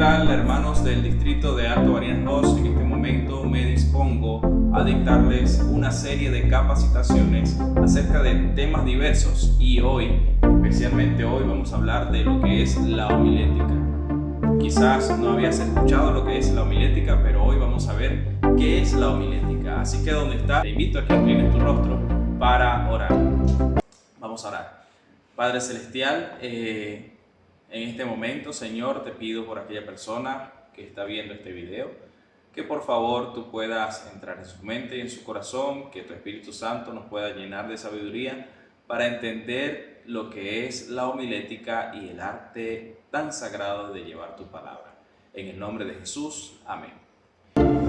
tal, hermanos del distrito de Alto Barinas 2? En este momento me dispongo a dictarles una serie de capacitaciones acerca de temas diversos y hoy, especialmente hoy, vamos a hablar de lo que es la homilética. Quizás no habías escuchado lo que es la homilética, pero hoy vamos a ver qué es la homilética. Así que donde estás, te invito a que inclines tu rostro para orar. Vamos a orar. Padre Celestial, en este momento, Señor, te pido por aquella persona que está viendo este video, que por favor tú puedas entrar en su mente y en su corazón, que tu Espíritu Santo nos pueda llenar de sabiduría para entender lo que es la homilética y el arte tan sagrado de llevar tu palabra. En el nombre de Jesús, amén.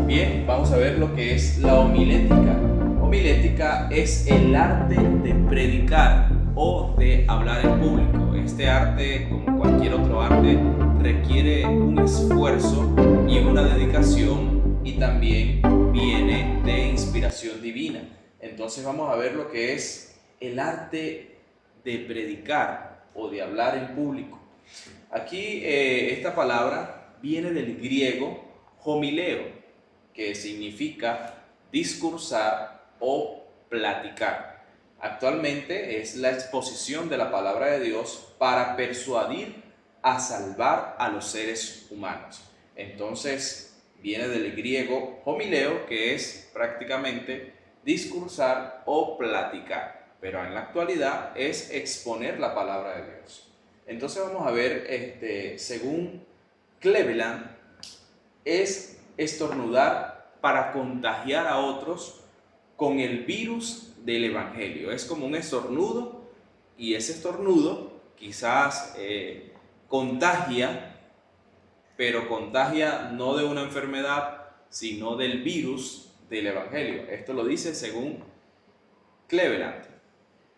Bien, vamos a ver lo que es la homilética. Homilética es el arte de predicar o de hablar en público. Este arte, como cualquier otro arte, requiere un esfuerzo y una dedicación y también viene de inspiración divina. Entonces vamos a ver lo que es el arte de predicar o de hablar en público. Aquí esta palabra viene del griego homileo, que significa discursar o platicar. Actualmente es la exposición de la palabra de Dios para persuadir a salvar a los seres humanos. Entonces viene del griego homileo, que es prácticamente discursar o platicar, pero en la actualidad es exponer la palabra de Dios. Entonces vamos a ver, según Cleveland, es estornudar para contagiar a otros con el virus del evangelio. Es como un estornudo y ese estornudo quizás contagia, pero contagia no de una enfermedad, sino del virus del evangelio. Esto lo dice según Cleveland.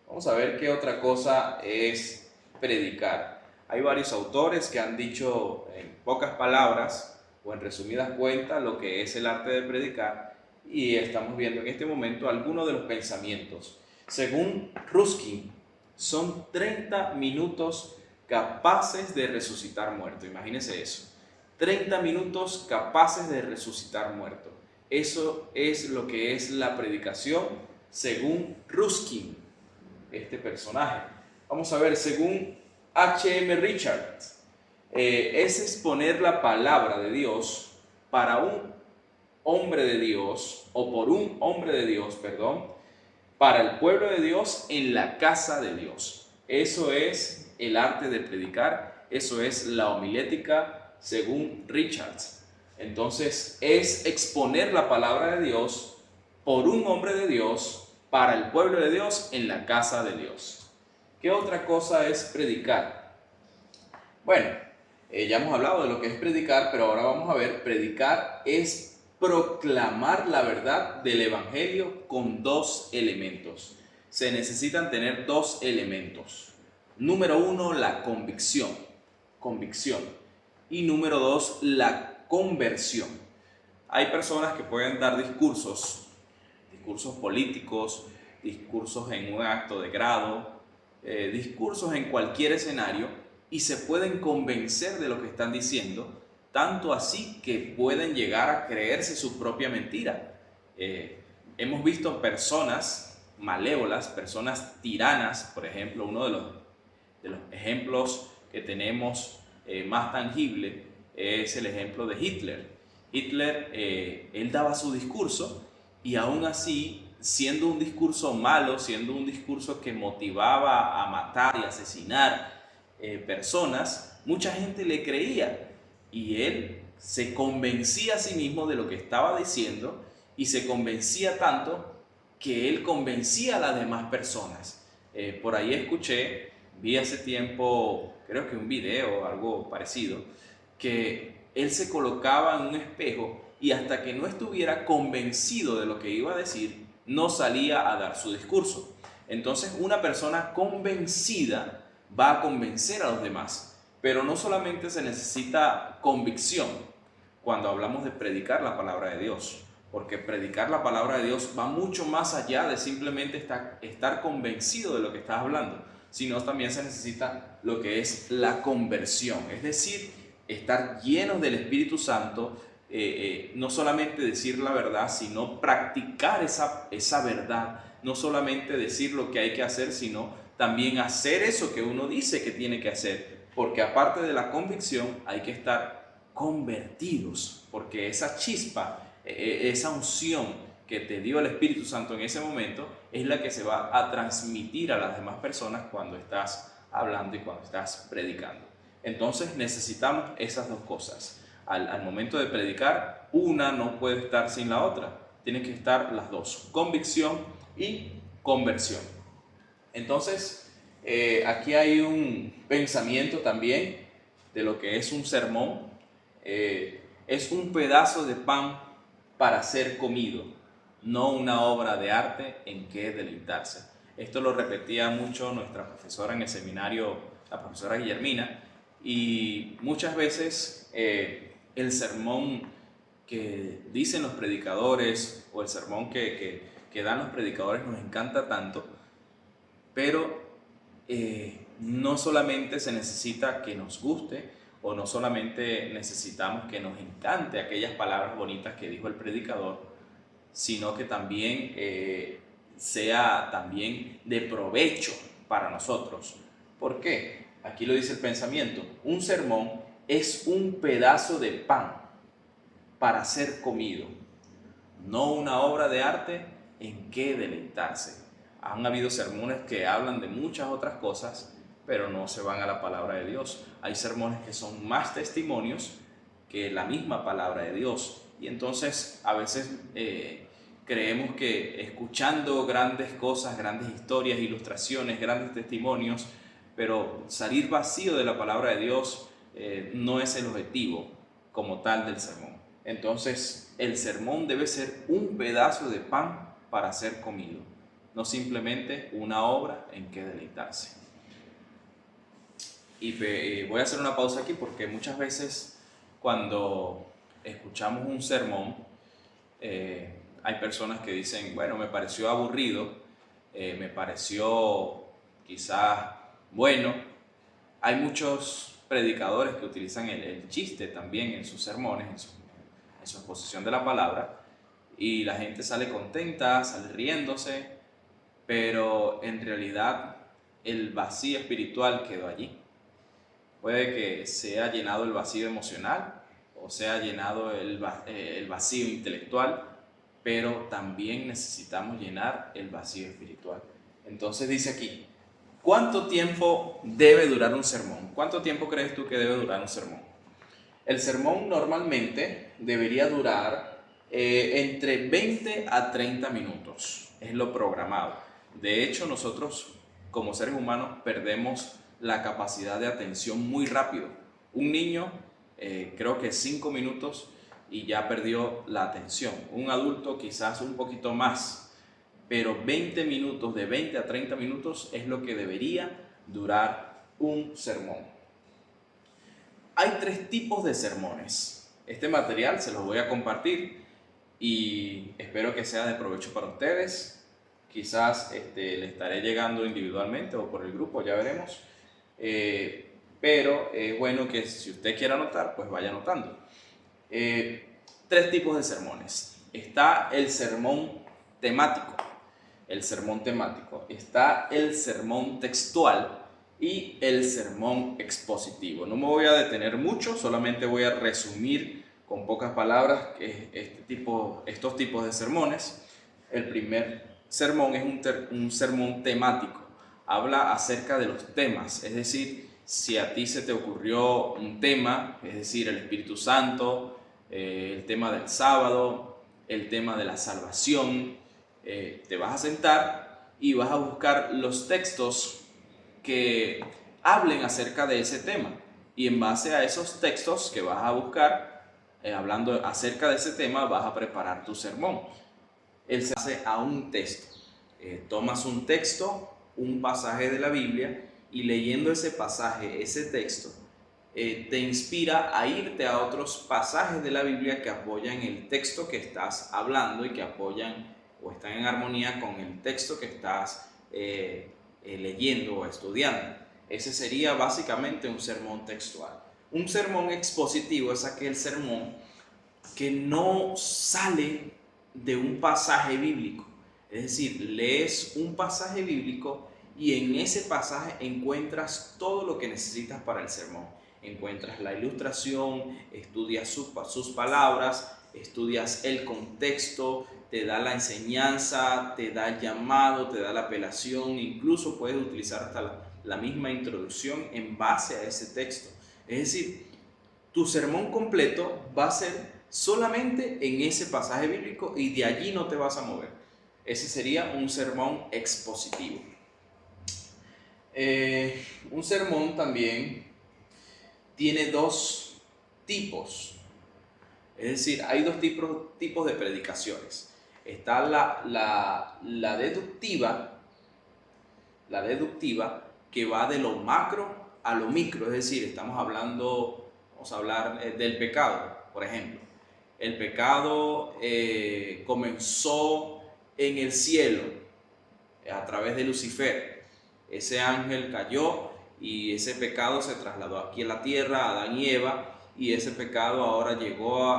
Vamos a ver qué otra cosa es predicar. Hay varios autores que han dicho en pocas palabras o en resumidas cuentas lo que es el arte de predicar, y estamos viendo en este momento algunos de los pensamientos. Según Ruskin, son 30 minutos capaces de resucitar muerto. Imagínense eso. 30 minutos capaces de resucitar muerto. Eso es lo que es la predicación según Ruskin, este personaje. Vamos a ver, según H.M. Richards, es exponer la palabra de Dios para un hombre de Dios, o por un hombre de Dios, para el pueblo de Dios en la casa de Dios. Eso es el arte de predicar, eso es la homilética según Richards. Entonces es exponer la palabra de Dios por un hombre de Dios para el pueblo de Dios en la casa de Dios. ¿Qué otra cosa es predicar? Bueno, ya hemos hablado de lo que es predicar, pero ahora vamos a ver, predicar es proclamar la verdad del evangelio con dos elementos. Se necesitan tener dos elementos. Número uno, la convicción. Y número dos, la conversión. Hay personas que pueden dar discursos políticos, discursos en un acto de grado, discursos en cualquier escenario, y se pueden convencer de lo que están diciendo, tanto así que pueden llegar a creerse su propia mentira. Hemos visto personas malévolas, personas tiranas. Por ejemplo, uno de los ejemplos que tenemos más tangible es el ejemplo de Hitler. Hitler, él daba su discurso y aún así, siendo un discurso malo, siendo un discurso que motivaba a matar y asesinar personas, mucha gente le creía. Y él se convencía a sí mismo de lo que estaba diciendo y se convencía tanto que él convencía a las demás personas. Por ahí vi hace tiempo, creo que un video o algo parecido, que él se colocaba en un espejo y hasta que no estuviera convencido de lo que iba a decir, no salía a dar su discurso. Entonces, una persona convencida va a convencer a los demás. Pero no solamente se necesita convicción cuando hablamos de predicar la palabra de Dios, porque predicar la palabra de Dios va mucho más allá de simplemente estar convencido de lo que estás hablando, sino también se necesita lo que es la conversión, es decir, estar llenos del Espíritu Santo, no solamente decir la verdad, sino practicar esa verdad, no solamente decir lo que hay que hacer, sino también hacer eso que uno dice que tiene que hacer, porque aparte de la convicción hay que estar convertidos, porque esa chispa, esa unción que te dio el Espíritu Santo en ese momento es la que se va a transmitir a las demás personas cuando estás hablando y cuando estás predicando. Entonces necesitamos esas dos cosas. Al momento de predicar, una no puede estar sin la otra. Tienen que estar las dos, convicción y conversión. Entonces, aquí hay un pensamiento también de lo que es un sermón. Es un pedazo de pan para ser comido, no una obra de arte en que deleitarse. Esto lo repetía mucho nuestra profesora en el seminario, la profesora Guillermina, y muchas veces el sermón que dicen los predicadores o el sermón que dan los predicadores nos encanta tanto, pero no solamente se necesita que nos guste o no solamente necesitamos que nos encante aquellas palabras bonitas que dijo el predicador, sino que también sea también de provecho para nosotros. ¿Por qué? Aquí lo dice el pensamiento. Un sermón es un pedazo de pan para ser comido, no una obra de arte en que deleitarse. Han habido sermones que hablan de muchas otras cosas, pero no se van a la palabra de Dios. Hay sermones que son más testimonios que la misma palabra de Dios. Y entonces a veces creemos que escuchando grandes cosas, grandes historias, ilustraciones, grandes testimonios, pero salir vacío de la palabra de Dios no es el objetivo como tal del sermón. Entonces el sermón debe ser un pedazo de pan para ser comido, no simplemente una obra en que deleitarse. Y voy a hacer una pausa aquí porque muchas veces cuando escuchamos un sermón hay personas que dicen, bueno, me pareció aburrido, me pareció quizás bueno. Hay muchos predicadores que utilizan el chiste también en sus sermones, en su exposición de la palabra, y la gente sale contenta, sale riéndose, pero en realidad el vacío espiritual quedó allí. Puede que se haya llenado el vacío emocional o se haya llenado el vacío intelectual, pero también necesitamos llenar el vacío espiritual. Entonces dice aquí, ¿cuánto tiempo debe durar un sermón? ¿Cuánto tiempo crees tú que debe durar un sermón? El sermón normalmente debería durar entre 20 a 30 minutos, es lo programado. De hecho, nosotros como seres humanos perdemos la capacidad de atención muy rápido. Un niño, creo que 5 minutos y ya perdió la atención. Un adulto quizás un poquito más, pero 20 minutos, de 20 a 30 minutos es lo que debería durar un sermón. Hay 3 tipos de sermones. Este material se los voy a compartir y espero que sea de provecho para ustedes. Quizás le estaré llegando individualmente o por el grupo, ya veremos. Pero es bueno que si usted quiere anotar, pues vaya anotando. 3 tipos de sermones. Está el sermón temático. Está el sermón textual y el sermón expositivo. No me voy a detener mucho, solamente voy a resumir con pocas palabras estos tipos de sermones. El primer sermón es un sermón temático. Habla acerca de los temas, es decir, si a ti se te ocurrió un tema, es decir, el Espíritu Santo, el tema del sábado, el tema de la salvación, te vas a sentar y vas a buscar los textos que hablen acerca de ese tema. Y en base a esos textos que vas a buscar, hablando acerca de ese tema, vas a preparar tu sermón. Él se hace a un texto. Tomas un texto, un pasaje de la Biblia, y leyendo ese pasaje, ese texto, te inspira a irte a otros pasajes de la Biblia que apoyan el texto que estás hablando y que apoyan o están en armonía con el texto que estás leyendo o estudiando. Ese sería básicamente un sermón textual. Un sermón expositivo es aquel sermón que no sale de un pasaje bíblico. Es decir, lees un pasaje bíblico y en ese pasaje encuentras todo lo que necesitas para el sermón. Encuentras la ilustración, estudias sus palabras, estudias el contexto, te da la enseñanza, te da el llamado, te da la apelación, incluso puedes utilizar hasta la misma introducción en base a ese texto. Es decir, tu sermón completo va a ser solamente en ese pasaje bíblico y de allí no te vas a mover. Ese sería un sermón expositivo. Un sermón también tiene dos tipos. Es decir, hay dos tipos de predicaciones. Está la deductiva, que va de lo macro a lo micro. Es decir, vamos a hablar del pecado, por ejemplo. El pecado comenzó en el cielo a través de Lucifer. Ese ángel cayó y ese pecado se trasladó aquí a la tierra, a Adán y Eva, y ese pecado ahora llegó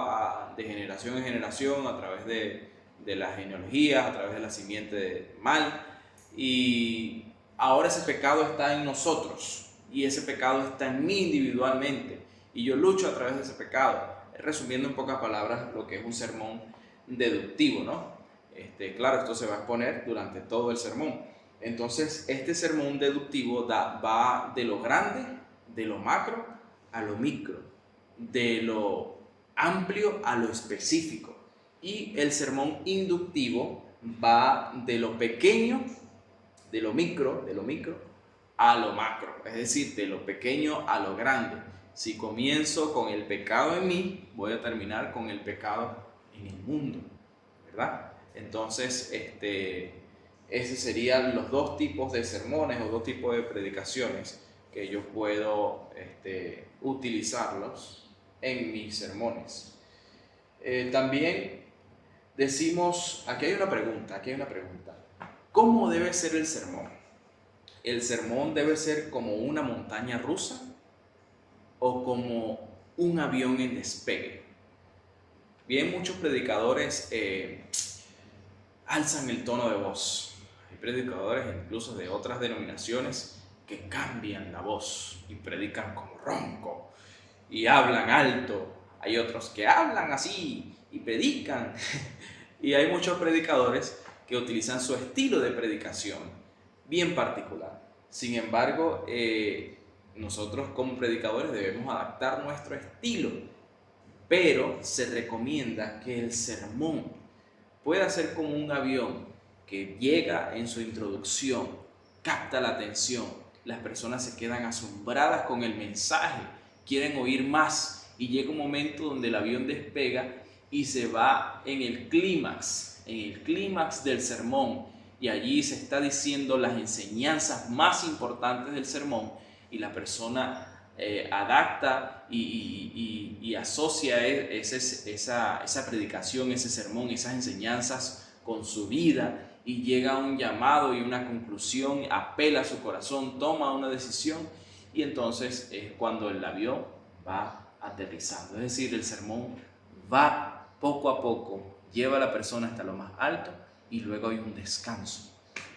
de generación en generación a través de las genealogías, a través de la simiente del mal, y ahora ese pecado está en nosotros y ese pecado está en mí individualmente y yo lucho a través de ese pecado. Resumiendo en pocas palabras lo que es un sermón deductivo, ¿no? Claro, esto se va a exponer durante todo el sermón. Entonces, este sermón deductivo va de lo grande, de lo macro a lo micro, de lo amplio a lo específico. Y el sermón inductivo va de lo pequeño, de lo micro a lo macro, es decir, de lo pequeño a lo grande. Si comienzo con el pecado en mí, voy a terminar con el pecado en el mundo, ¿verdad? Entonces, esos serían los dos tipos de sermones o dos tipos de predicaciones que yo puedo utilizarlos en mis sermones. También decimos, aquí hay una pregunta. ¿Cómo debe ser el sermón? ¿El sermón debe ser como una montaña rusa o como un avión en despegue? Bien, muchos predicadores alzan el tono de voz. Hay predicadores incluso de otras denominaciones que cambian la voz y predican como ronco y hablan alto. Hay otros que hablan así y predican. Y hay muchos predicadores que utilizan su estilo de predicación bien particular. Sin embargo, nosotros como predicadores debemos adaptar nuestro estilo, pero se recomienda que el sermón pueda ser como un avión que llega en su introducción, capta la atención, las personas se quedan asombradas con el mensaje, quieren oír más y llega un momento donde el avión despega y se va en el clímax del sermón, y allí se está diciendo las enseñanzas más importantes del sermón y la persona adapta y asocia esa predicación, ese sermón, esas enseñanzas con su vida y llega a un llamado y una conclusión, apela a su corazón, toma una decisión y entonces es cuando el avión va aterrizando. Es decir, el sermón va poco a poco, lleva a la persona hasta lo más alto y luego hay un descanso.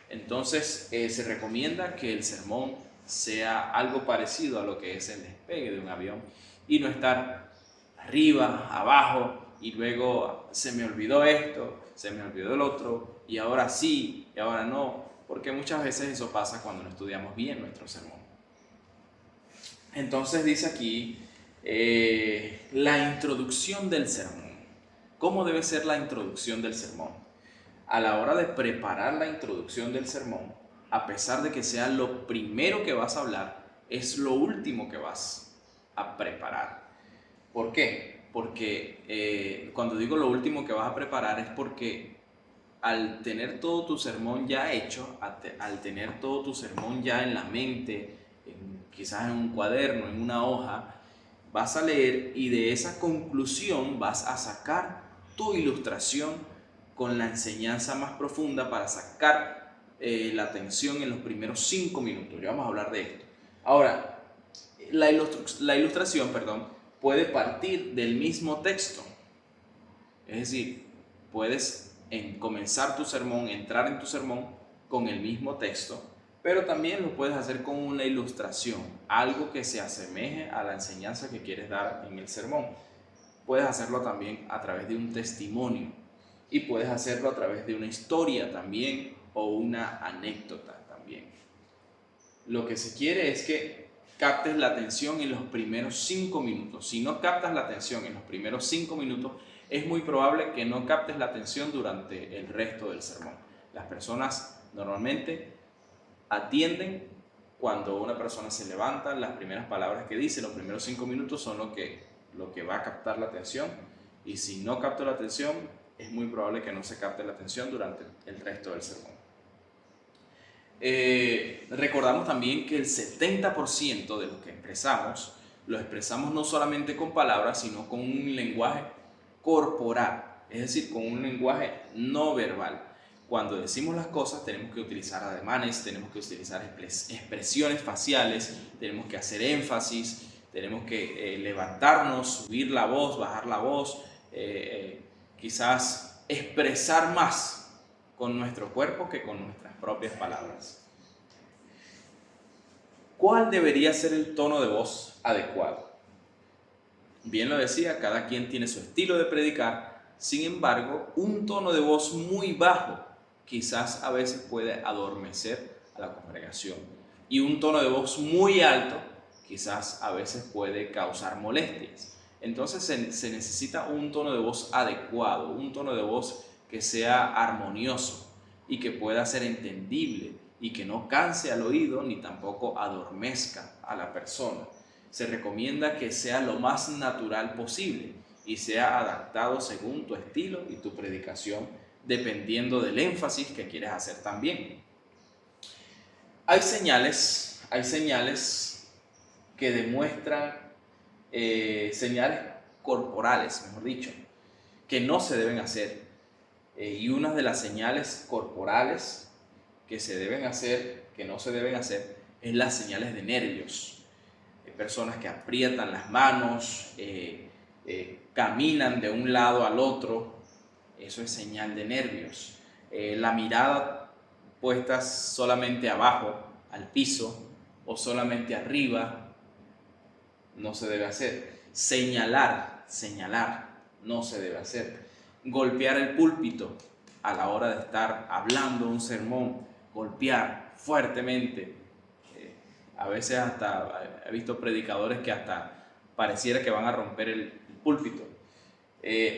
Entonces se recomienda que el sermón sea algo parecido a lo que es el despegue de un avión y no estar arriba, abajo y luego se me olvidó esto, se me olvidó el otro y ahora sí y ahora no, porque muchas veces eso pasa cuando no estudiamos bien nuestro sermón. Entonces dice aquí la introducción del sermón. ¿Cómo debe ser la introducción del sermón? A la hora de preparar la introducción del sermón, a pesar de que sea lo primero que vas a hablar, es lo último que vas a preparar. ¿Por qué? Porque cuando digo lo último que vas a preparar es porque al tener todo tu sermón ya hecho, al tener todo tu sermón ya en la mente, quizás en un cuaderno, en una hoja, vas a leer y de esa conclusión vas a sacar tu ilustración con la enseñanza más profunda para sacar la atención en los primeros 5 minutos. Ya vamos a hablar de esto. Ahora, la ilustración, puede partir del mismo texto. Es decir, puedes comenzar tu sermón, entrar en tu sermón con el mismo texto, pero también lo puedes hacer con una ilustración, algo que se asemeje a la enseñanza que quieres dar en el sermón. Puedes hacerlo también a través de un testimonio y puedes hacerlo a través de una historia también o una anécdota también. Lo que se quiere es que captes la atención en los primeros 5 minutos. Si no captas la atención en los primeros 5 minutos, es muy probable que no captes la atención durante el resto del sermón. Las personas normalmente atienden cuando una persona se levanta, las primeras palabras que dice, los primeros 5 minutos son lo que va a captar la atención, y si no capto la atención, es muy probable que no se capte la atención durante el resto del sermón. Recordamos también que el 70% de lo que expresamos, lo expresamos no solamente con palabras, sino con un lenguaje corporal, es decir, con un lenguaje no verbal. Cuando decimos las cosas tenemos que utilizar ademanes, tenemos que utilizar expresiones faciales, tenemos que hacer énfasis, tenemos que levantarnos, subir la voz, bajar la voz, quizás expresar más con nuestro cuerpo que con nuestras propias palabras. ¿Cuál debería ser el tono de voz adecuado? Bien lo decía, cada quien tiene su estilo de predicar, sin embargo, un tono de voz muy bajo quizás a veces puede adormecer a la congregación, y un tono de voz muy alto quizás a veces puede causar molestias. Entonces se necesita un tono de voz adecuado, un tono de voz que sea armonioso y que pueda ser entendible y que no canse al oído ni tampoco adormezca a la persona. Se recomienda que sea lo más natural posible y sea adaptado según tu estilo y tu predicación, dependiendo del énfasis que quieres hacer también. Hay señales que demuestran, señales corporales, mejor dicho, que no se deben hacer. Y una de las señales corporales que se deben hacer, que no se deben hacer, es las señales de nervios. Hay personas que aprietan las manos, caminan de un lado al otro, eso es señal de nervios. La mirada puesta solamente abajo, al piso, o solamente arriba, no se debe hacer. Señalar, no se debe hacer. Golpear el púlpito a la hora de estar hablando un sermón, golpear fuertemente. A veces hasta he visto predicadores que hasta pareciera que van a romper el púlpito.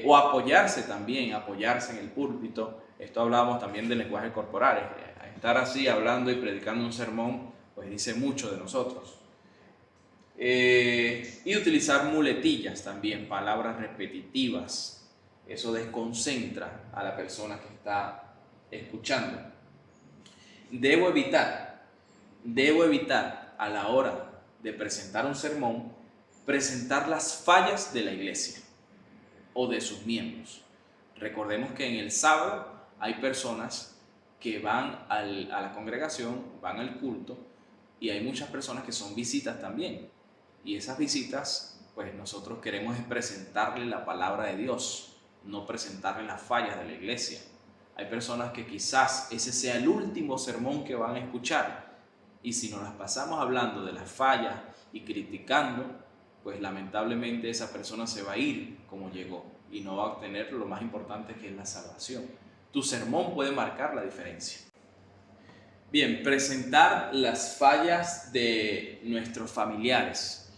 O apoyarse en el púlpito. Esto hablábamos también del lenguaje corporal. Estar así hablando y predicando un sermón, pues dice mucho de nosotros. Y utilizar muletillas también, palabras repetitivas. Eso desconcentra a la persona que está escuchando. Debo evitar a la hora de presentar un sermón, presentar las fallas de la iglesia o de sus miembros. Recordemos que en el sábado hay personas que van a la congregación, van al culto, y hay muchas personas que son visitas también. Y esas visitas, pues nosotros queremos es presentarle la palabra de Dios, no presentarle las fallas de la iglesia. Hay personas que quizás ese sea el último sermón que van a escuchar, y si nos las pasamos hablando de las fallas y criticando, pues lamentablemente esa persona se va a ir como llegó y no va a obtener lo más importante, que es la salvación. Tu sermón puede marcar la diferencia. Bien, presentar las fallas de nuestros familiares.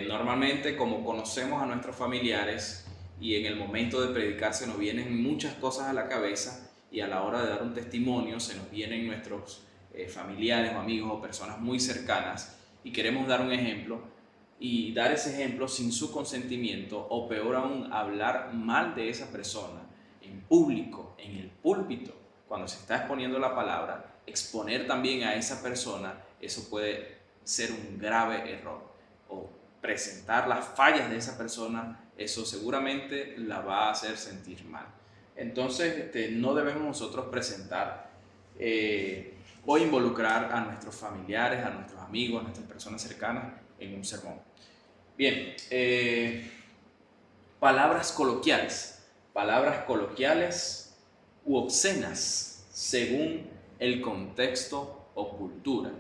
Normalmente, como conocemos a nuestros familiares y en el momento de predicar se nos vienen muchas cosas a la cabeza, y a la hora de dar un testimonio se nos vienen nuestros familiares o amigos o personas muy cercanas, y queremos dar un ejemplo, y dar ese ejemplo sin su consentimiento, o peor aún, hablar mal de esa persona en público, en el púlpito, cuando se está exponiendo la palabra, exponer también a esa persona, eso puede ser un grave error. O presentar las fallas de esa persona, eso seguramente la va a hacer sentir mal. Entonces, no debemos nosotros presentar o involucrar a nuestros familiares, a nuestros amigos, a nuestras personas cercanas en un sermón. Bien, palabras coloquiales u obscenas según el contexto o cultura.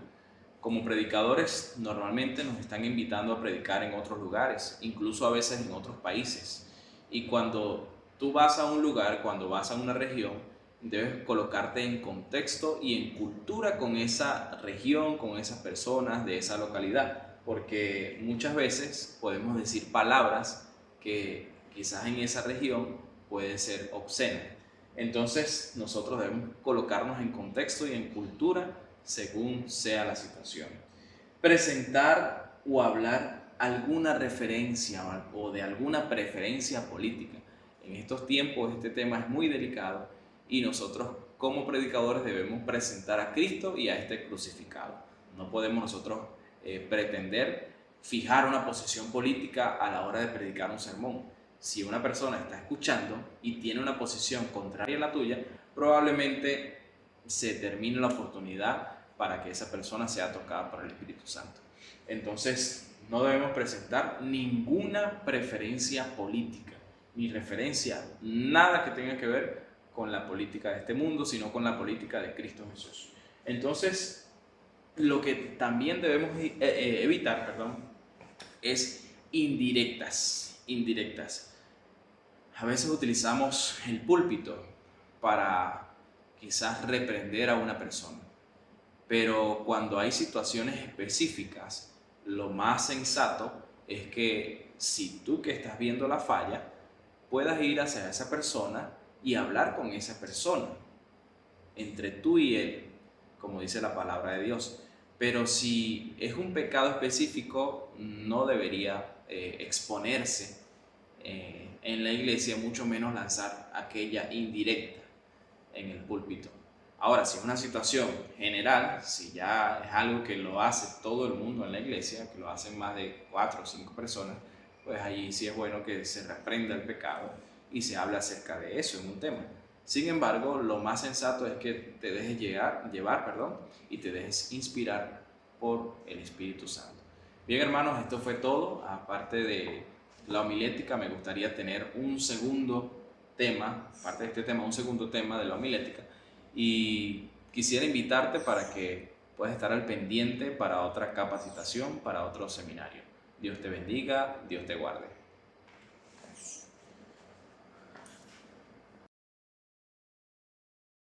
Como predicadores normalmente nos están invitando a predicar en otros lugares, incluso a veces en otros países. Y cuando tú vas a un lugar, cuando vas a una región, debes colocarte en contexto y en cultura con esa región, con esas personas de esa localidad, porque muchas veces podemos decir palabras que quizás en esa región pueden ser obscenas. Entonces nosotros debemos colocarnos en contexto y en cultura según sea la situación. Presentar o hablar alguna referencia o de alguna preferencia política. En estos tiempos este tema es muy delicado y nosotros como predicadores debemos presentar a Cristo y a este crucificado. No podemos nosotros pretender fijar una posición política a la hora de predicar un sermón. Si una persona está escuchando y tiene una posición contraria a la tuya, probablemente se termine la oportunidad para que esa persona sea tocada por el Espíritu Santo. Entonces, no debemos presentar ninguna preferencia política, ni referencia, nada que tenga que ver con la política de este mundo, sino con la política de Cristo Jesús. Entonces, lo que también debemos evitar, es indirectas. A veces utilizamos el púlpito para quizás reprender a una persona, pero cuando hay situaciones específicas, lo más sensato es que si tú que estás viendo la falla, puedas ir hacia esa persona y hablar con esa persona, entre tú y él, como dice la palabra de Dios. Pero si es un pecado específico, no debería exponerse en la iglesia, mucho menos lanzar aquella indirecta en el púlpito. Ahora, si es una situación general, si ya es algo que lo hace todo el mundo en la iglesia, que lo hacen más de 4 o 5 personas, pues allí sí es bueno que se reprenda el pecado y se hable acerca de eso en un tema. Sin embargo, lo más sensato es que te dejes llevar, y te dejes inspirar por el Espíritu Santo. Bien, hermanos, esto fue todo. Aparte de la homilética, me gustaría tener un segundo tema, aparte de este tema, un segundo tema de la homilética, y quisiera invitarte para que puedas estar al pendiente para otra capacitación, para otro seminario. Dios te bendiga, Dios te guarde.